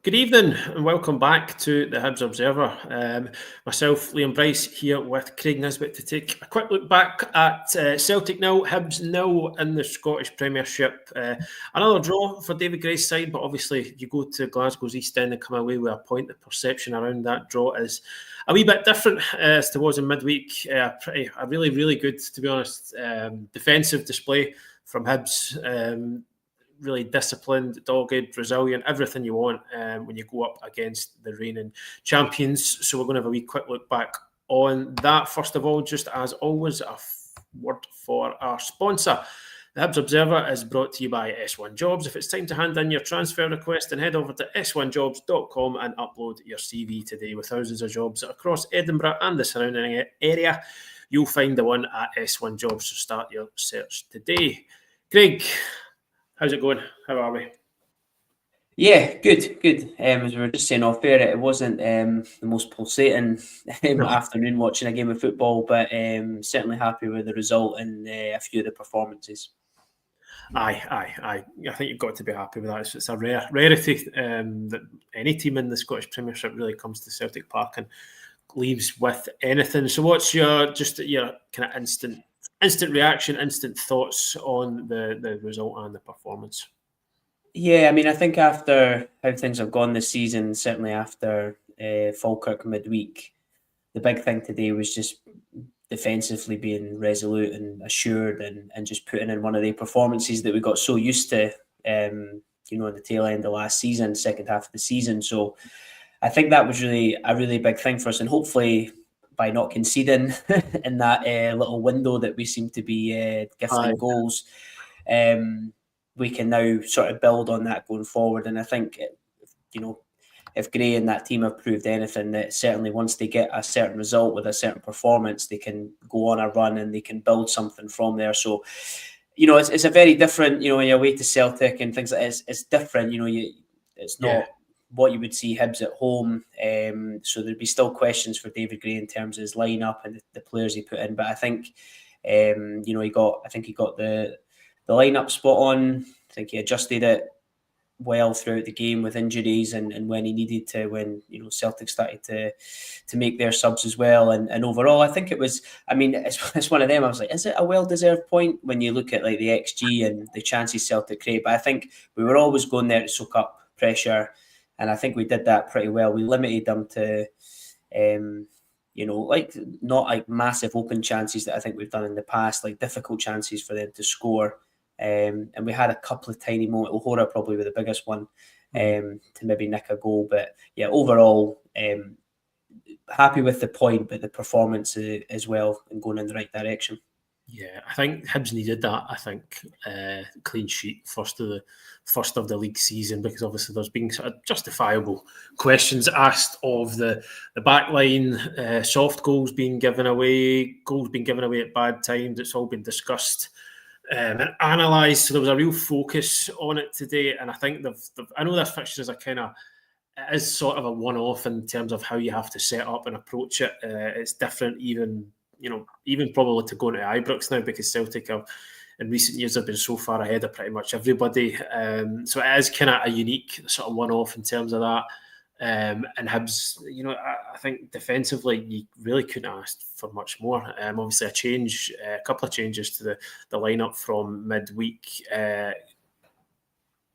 Good evening and welcome back to the Hibs Observer. Myself, Liam Bryce, here with Craig Nisbet to take a quick look back at Celtic 0, Hibs 0 in the Scottish Premiership. Another draw for David Gray's side, but obviously you go to Glasgow's East End and come away with a point. The perception around that draw is a wee bit different as it was in midweek. A really, really good, to be honest, defensive display from Hibs. Really disciplined, dogged, resilient, everything you want when you go up against the reigning champions. So we're going to have a wee quick look back on that. First of all, just as always, a word for our sponsor. The Hibs Observer is brought to you by S1 Jobs. If it's time to hand in your transfer request, then head over to s1jobs.com and upload your CV today. With thousands of jobs across Edinburgh and the surrounding area, you'll find the one at S1 Jobs. So start your search today. Craig, how's it going? How are we? Yeah, good. As we were just saying off air, it wasn't the most pulsating afternoon watching a game of football, but certainly happy with the result and a few of the performances. Aye. I think you've got to be happy with that. It's a rarity that any team in the Scottish Premiership really comes to Celtic Park and leaves with anything. So what's your kind of instant reaction, instant thoughts on the result and the performance? Yeah, I mean, I think after how things have gone this season, certainly after Falkirk midweek, the big thing today was just defensively being resolute and assured and just putting in one of the performances that we got so used to, in the tail end of last season, second half of the season. So I think that was really a really big thing for us, and hopefully by not conceding in that little window that we seem to be gifting goals, we can now sort of build on that going forward. And I think, if Gray and that team have proved anything, that certainly once they get a certain result with a certain performance, they can go on a run and they can build something from there. So, it's a very different, when you're away to Celtic and things like that, it's different, it's not what you would see Hibs at home. So there'd be still questions for David Gray in terms of his lineup and the players he put in. But I think, he got the lineup spot on. I think he adjusted it well throughout the game with injuries and when he needed to, when Celtic started to make their subs as well. And overall, I think it was, it's one of them. I was like, is it a well-deserved point when you look at like the XG and the chances Celtic create? But I think we were always going there to soak up pressure, and I think we did that pretty well. We limited them to not like massive open chances that I think we've done in the past, like difficult chances for them to score. And we had a couple of tiny moments. O'Hora probably with the biggest one to maybe nick a goal. But yeah, overall, happy with the point, but the performance as well and going in the right direction. Yeah, I think Hibs needed that. I think clean sheet first of the league season, because obviously there's been sort of justifiable questions asked of the back line, soft goals being given away at bad times. It's all been discussed and analysed. So there was a real focus on it today, and I think I know this fixture is it is sort of a one-off in terms of how you have to set up and approach it. It's different even probably to going to Ibrox now, because Celtic in recent years have been so far ahead of pretty much everybody. So it is kind of a unique sort of one-off in terms of that. And Hibs, I think defensively you really couldn't ask for much more. Obviously a couple of changes to the lineup from midweek.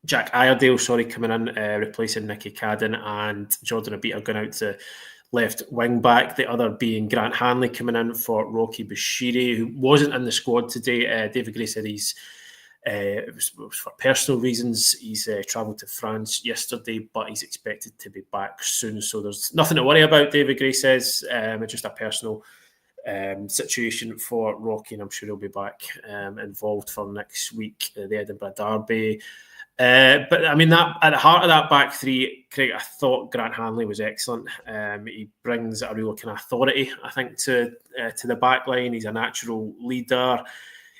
Jack Iredale, coming in, replacing Nicky Cadden, and Jordan Abita going out to left wing back. The other being Grant Hanley coming in for Rocky Bashiri, who wasn't in the squad today. David Gray said it was for personal reasons. He's travelled to France yesterday, but he's expected to be back soon. So there's nothing to worry about, David Gray says. It's just a personal situation for Rocky, and I'm sure he'll be back involved for next week, the Edinburgh Derby. But I mean, that at the heart of that back three, Craig, I thought Grant Hanley was excellent. He brings a real kind of authority, I think, to the back line. He's a natural leader.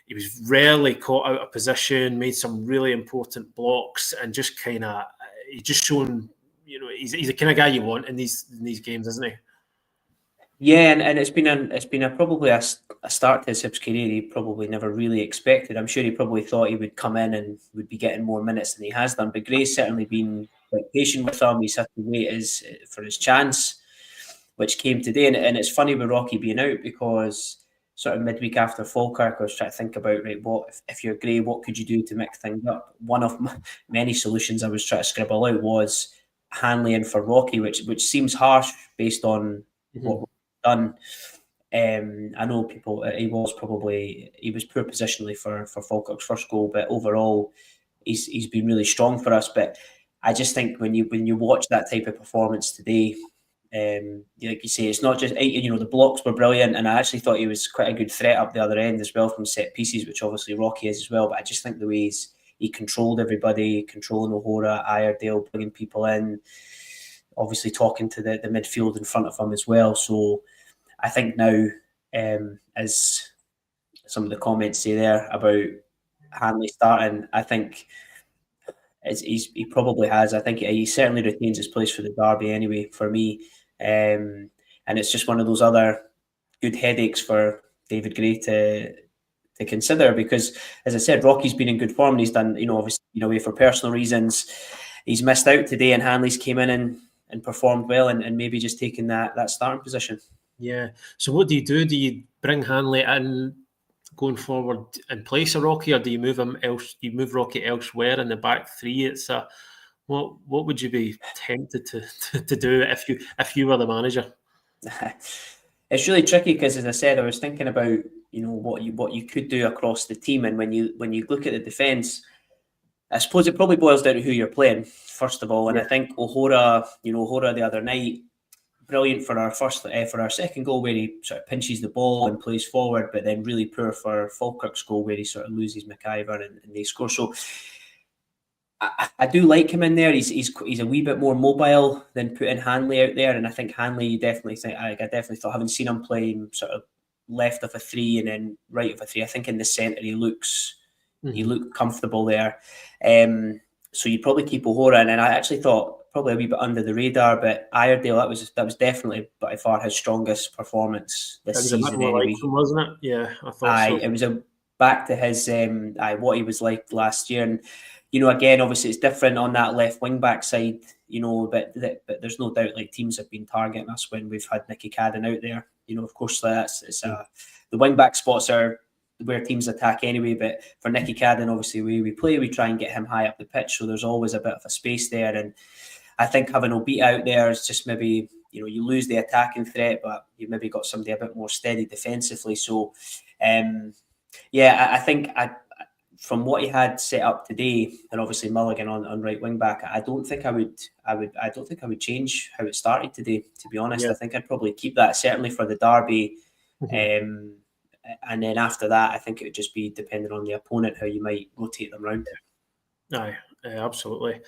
He was rarely caught out of position, made some really important blocks, and just he's just shown, he's the kind of guy you want in these games, isn't he? Yeah, and it's been probably a start to his Hibs career he probably never really expected. I'm sure he probably thought he would come in and would be getting more minutes than he has done. But Gray's certainly been quite patient with him. He's had to wait for his chance, which came today. And it's funny with Rocky being out, because sort of midweek after Falkirk, I was trying to think about, right, what if you're Gray, what could you do to mix things up? One of many solutions I was trying to scribble out was Hanley in for Rocky, which seems harsh based on what done. I know people. He was poor positionally for Falkirk's first goal, but overall, he's been really strong for us. But I just think when you watch that type of performance today, like you say, it's not just, the blocks were brilliant, and I actually thought he was quite a good threat up the other end as well from set pieces, which obviously Rocky is as well. But I just think the way he controlled everybody, controlling O'Hora, Iredale, bringing people in, obviously talking to the midfield in front of him as well. So I think now, as some of the comments say there about Hanley starting, I think he probably has. I think he certainly retains his place for the derby anyway, for me. And it's just one of those other good headaches for David Gray to consider, because, as I said, Rocky's been in good form and he's done, obviously, away for personal reasons. He's missed out today, and Hanley's came in and performed well, and maybe just taken that starting position. Yeah. So what do? Do you bring Hanley in going forward in place of Rocky, or do you move him else? You move Rocky elsewhere in the back three? It's what would you be tempted to do if you were the manager? It's really tricky because, as I said, I was thinking about what you could do across the team, and when you look at the defence, I suppose it probably boils down to who you're playing first of all. And I think O'Hora the other night, brilliant for our second goal, where he sort of pinches the ball and plays forward, but then really poor for Falkirk's goal, where he sort of loses McIver and they score. So I do like him in there. He's a wee bit more mobile than putting Hanley out there, and I think Hanley, I definitely thought, having seen him playing sort of left of a three and then right of a three, I think in the centre he looked comfortable there. So you probably keep O'Hora, and I actually thought probably a wee bit under the radar, but Iredale, that was definitely by far his strongest performance this season. Anyway, like him, wasn't it? Yeah, I thought so. It was back to his what he was like last year, and again, obviously it's different on that left wing back side, but there's no doubt, like, teams have been targeting us when we've had Nicky Cadden out there. Of course, the wing back spots are where teams attack anyway, but for Nicky Cadden, obviously we try and get him high up the pitch, so there's always a bit of a space there. And I think having Obita out there is just maybe, you lose the attacking threat, but you've maybe got somebody a bit more steady defensively. So I think from what he had set up today, and obviously Mulligan on right wing back, I don't think I would change how it started today, to be honest. I think I'd probably keep that, certainly for the derby. And then after that, I think it would just be depending on the opponent how you might rotate them around. Aye, absolutely.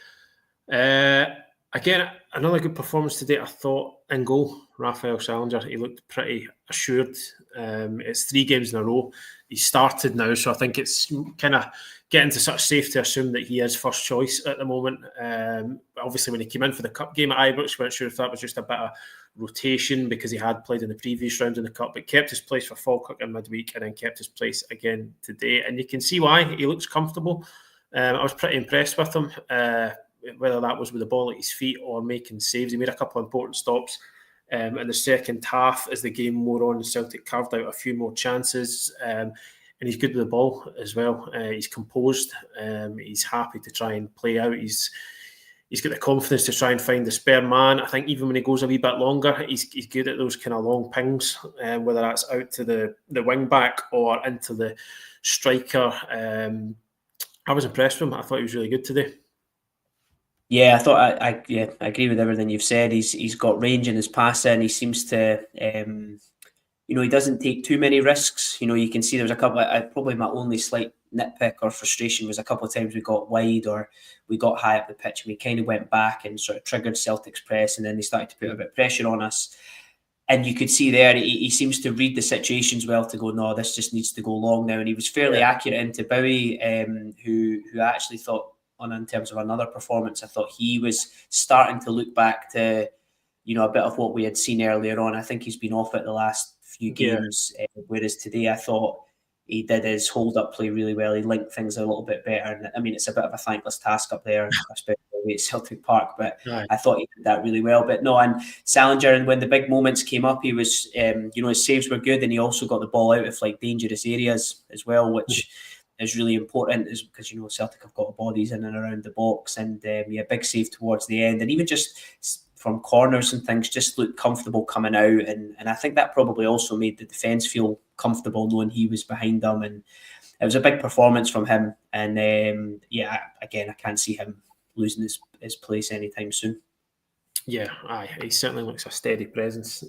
Again, another good performance today, I thought, in goal. Raphael Salinger, he looked pretty assured. It's 3 games in a row. He started now, so I think it's kind of getting to sort of safe to assume that he is first choice at the moment. Obviously, when he came in for the Cup game at Ibrox, we weren't sure if that was just a bit of rotation because he had played in the previous round in the Cup, but kept his place for Falkirk in midweek and then kept his place again today. And you can see why. He looks comfortable. I was pretty impressed with him, whether that was with the ball at his feet or making saves. He made a couple of important stops in the second half as the game wore on. Celtic carved out a few more chances, and he's good with the ball as well. He's composed. He's happy to try and play out. He's got the confidence to try and find the spare man. I think even when he goes a wee bit longer, he's good at those kind of long pings, whether that's out to the wing back or into the striker. I was impressed with him. I thought he was really good today. Yeah, I thought I agree with everything you've said. He's got range in his passing. He seems to, he doesn't take too many risks. You can see there was a couple. Probably my only slight nitpick or frustration was a couple of times we got wide or we got high up the pitch and we kind of went back and sort of triggered Celtic's press, and then they started to put a bit of pressure on us. And you could see there he seems to read the situations well to go, no, this just needs to go long now. And he was fairly accurate into Bowie, who I actually thought, in terms of another performance, I thought he was starting to look back to a bit of what we had seen earlier on. I think he's been off it the last few games, whereas today I thought he did his hold-up play really well. He linked things a little bit better. And I mean, it's a bit of a thankless task up there, especially at Celtic Park, but I thought he did that really well. But no, and Salinger, and when the big moments came up, he was, his saves were good, and he also got the ball out of like dangerous areas as well, which is really important, is because Celtic have got bodies in and around the box, and big save towards the end, and even just from corners and things, just looked comfortable coming out, and I think that probably also made the defence feel comfortable knowing he was behind them, and it was a big performance from him. And again, I can't see him losing his place anytime soon. Yeah, he certainly looks a steady presence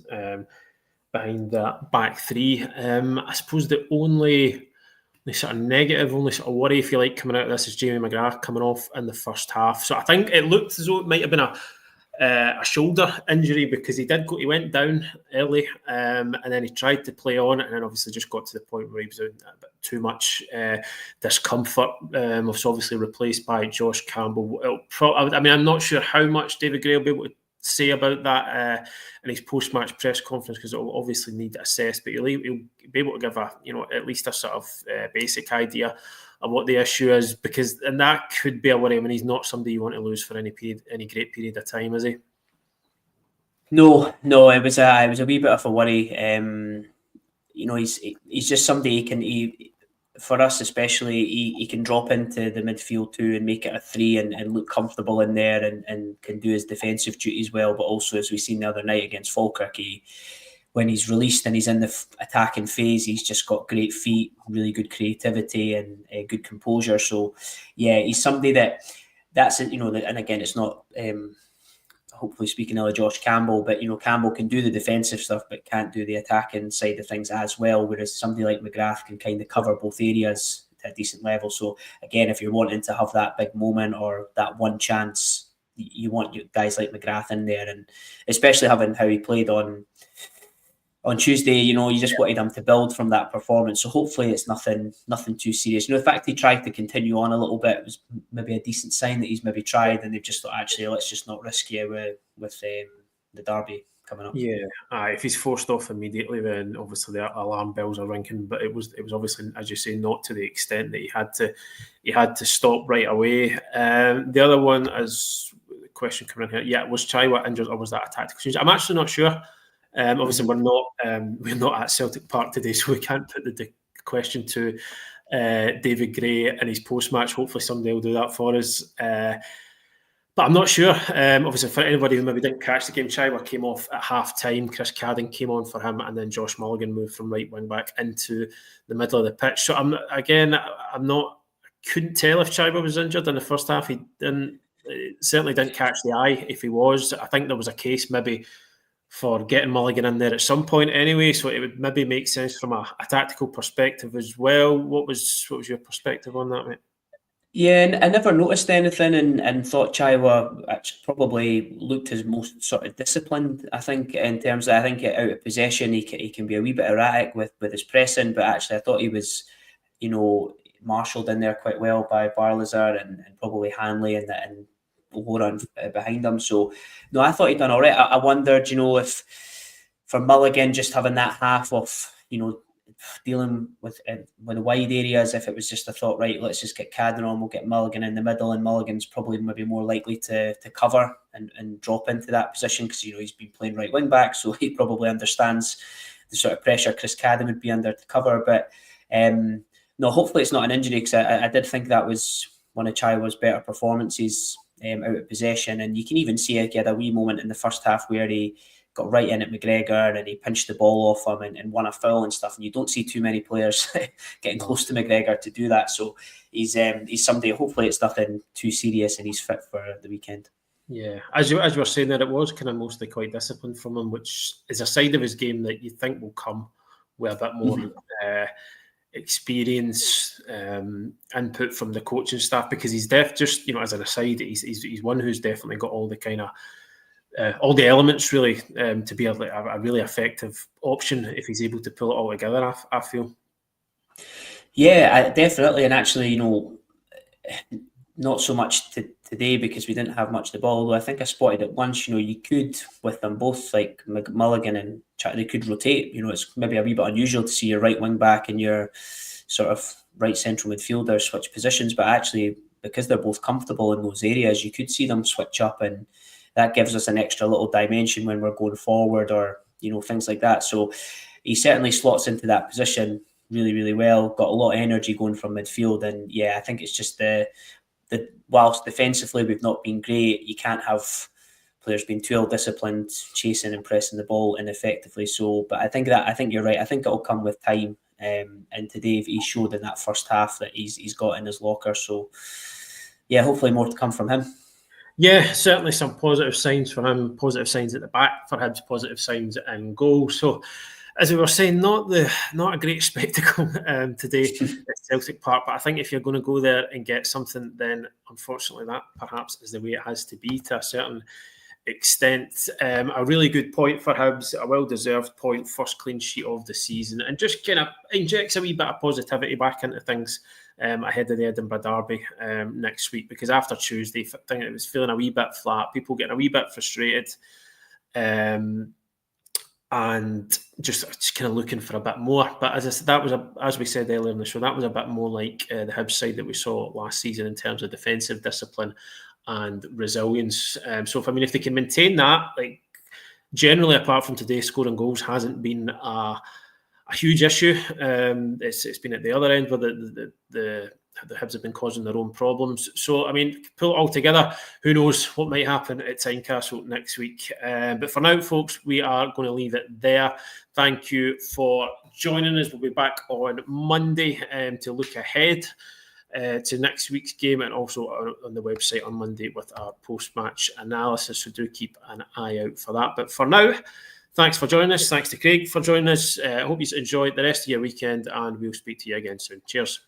behind that back three. I suppose the only sort of negative, only sort of worry, if you like, coming out of this is Jamie McGrath coming off in the first half. So I think it looked as though it might have been a shoulder injury, because he went down early, and then he tried to play on, and then obviously just got to the point where he was in a bit too much discomfort. Was obviously replaced by Josh Campbell. I'm not sure how much David Gray will be able to say about that in his post-match press conference, because it'll obviously need to assess, but he'll be able to give at least a sort of basic idea of what the issue is, and that could be a worry. I mean, he's not somebody you want to lose for any great period of time, is he? No, it was a wee bit of a worry. He's just somebody for us especially, he can drop into the midfield too and make it a 3 and look comfortable in there, and can do his defensive duties well. But also, as we seen the other night against Falkirk, when he's released and he's in the attacking phase, he's just got great feet, really good creativity, and good composure. So yeah, he's somebody that's it, and again, it's not hopefully speaking of Josh Campbell, but Campbell can do the defensive stuff but can't do the attacking side of things as well, whereas somebody like McGrath can kind of cover both areas to a decent level. So again, if you're wanting to have that big moment or that one chance, you want guys like McGrath in there, and especially having how he played on Tuesday, you just wanted him to build from that performance. So hopefully it's nothing too serious. The fact he tried to continue on a little bit was maybe a decent sign that he's maybe tried, and they've just thought, actually, let's just not risk you with the derby coming up. Yeah, if he's forced off immediately, then obviously the alarm bells are ringing. But it was obviously, as you say, not to the extent that he had to stop right away. The other one is the question coming in here. Yeah, was Chaiwa injured, or was that a tactical change? I'm actually not sure. Obviously, we're not at Celtic Park today, so we can't put the question to David Gray in his post-match. Hopefully, somebody will do that for us. But I'm not sure. Obviously, for anybody who maybe didn't catch the game, Chaiwa came off at half-time. Chris Cadden came on for him, and then Josh Mulligan moved from right wing back into the middle of the pitch. So couldn't tell if Chaiwa was injured in the first half. He certainly didn't catch the eye if he was. I think there was a case maybe for getting Mulligan in there at some point anyway, so it would maybe make sense from a tactical perspective as well. What was your perspective on that, mate? Yeah, and I never noticed anything, and thought Chaiwa probably looked his most sort of disciplined. I think in terms of, out of possession, he can be a wee bit erratic with his pressing, but actually I thought he was, marshalled in there quite well by Barlaser and probably Hanley and Horan behind him. So no, I thought he'd done all right. I wondered, if for Mulligan just having that half of, dealing with the wide areas, if it was just a thought, right, let's just get Cadden on, we'll get Mulligan in the middle, and Mulligan's probably maybe more likely to cover and drop into that position, because he's been playing right wing back, so he probably understands the sort of pressure Chris Cadden would be under to cover. But no, hopefully it's not an injury, because I did think that was one of Chaiwa's better performances out of possession, and you can even see he had a wee moment in the first half where he got right in at McGregor and he pinched the ball off him and won a foul and stuff, and you don't see too many players getting close to McGregor to do that. So he's somebody, hopefully it's nothing too serious and he's fit for the weekend. Yeah, as you were saying there, it was kind of mostly quite disciplined from him, which is a side of his game that you think will come with a bit more experience, input from the coaching staff, because he's just as an aside, he's one who's definitely got all the kind of all the elements really to be a really effective option if he's able to pull it all together. I feel. Yeah, definitely, and actually, not so much to today because we didn't have much of the ball. Although I think I spotted it once, you could, with them both, like Mulligan and they could rotate. It's maybe a wee bit unusual to see your right wing back and your sort of right central midfielder switch positions, but actually, because they're both comfortable in those areas, you could see them switch up, and that gives us an extra little dimension when we're going forward, or things like that. So he certainly slots into that position really, really well. Got a lot of energy going from midfield, and yeah, I think it's just the whilst defensively we've not been great, you can't have players being too ill-disciplined, chasing and pressing the ball ineffectively. So, but I think you're right. I think it'll come with time. And today he showed in that first half that he's got in his locker. So, yeah, hopefully more to come from him. Yeah, certainly some positive signs for him, positive signs at the back for Hibs, positive signs in goal. So, as we were saying, not a great spectacle today at Celtic Park, but I think if you're going to go there and get something, then unfortunately that perhaps is the way it has to be to a certain extent. A really good point for Hibs, a well-deserved point, first clean sheet of the season, and just kind of injects a wee bit of positivity back into things ahead of the Edinburgh Derby next week, because after Tuesday, I think it was feeling a wee bit flat, people getting a wee bit frustrated, and just kind of looking for a bit more. But as I said, as we said earlier in the show, that was a bit more like the Hibs side that we saw last season in terms of defensive discipline and resilience. So if they can maintain that, like generally apart from today, scoring goals hasn't been a huge issue. It's been at the other end where the Hibs have been causing their own problems. So, pull it all together, who knows what might happen at Tynecastle next week. But for now, folks, we are going to leave it there. Thank you for joining us. We'll be back on Monday to look ahead to next week's game, and also on the website on Monday with our post-match analysis. So do keep an eye out for that. But for now, thanks for joining us. Thanks to Craig for joining us. I hope you enjoyed the rest of your weekend, and we'll speak to you again soon. Cheers.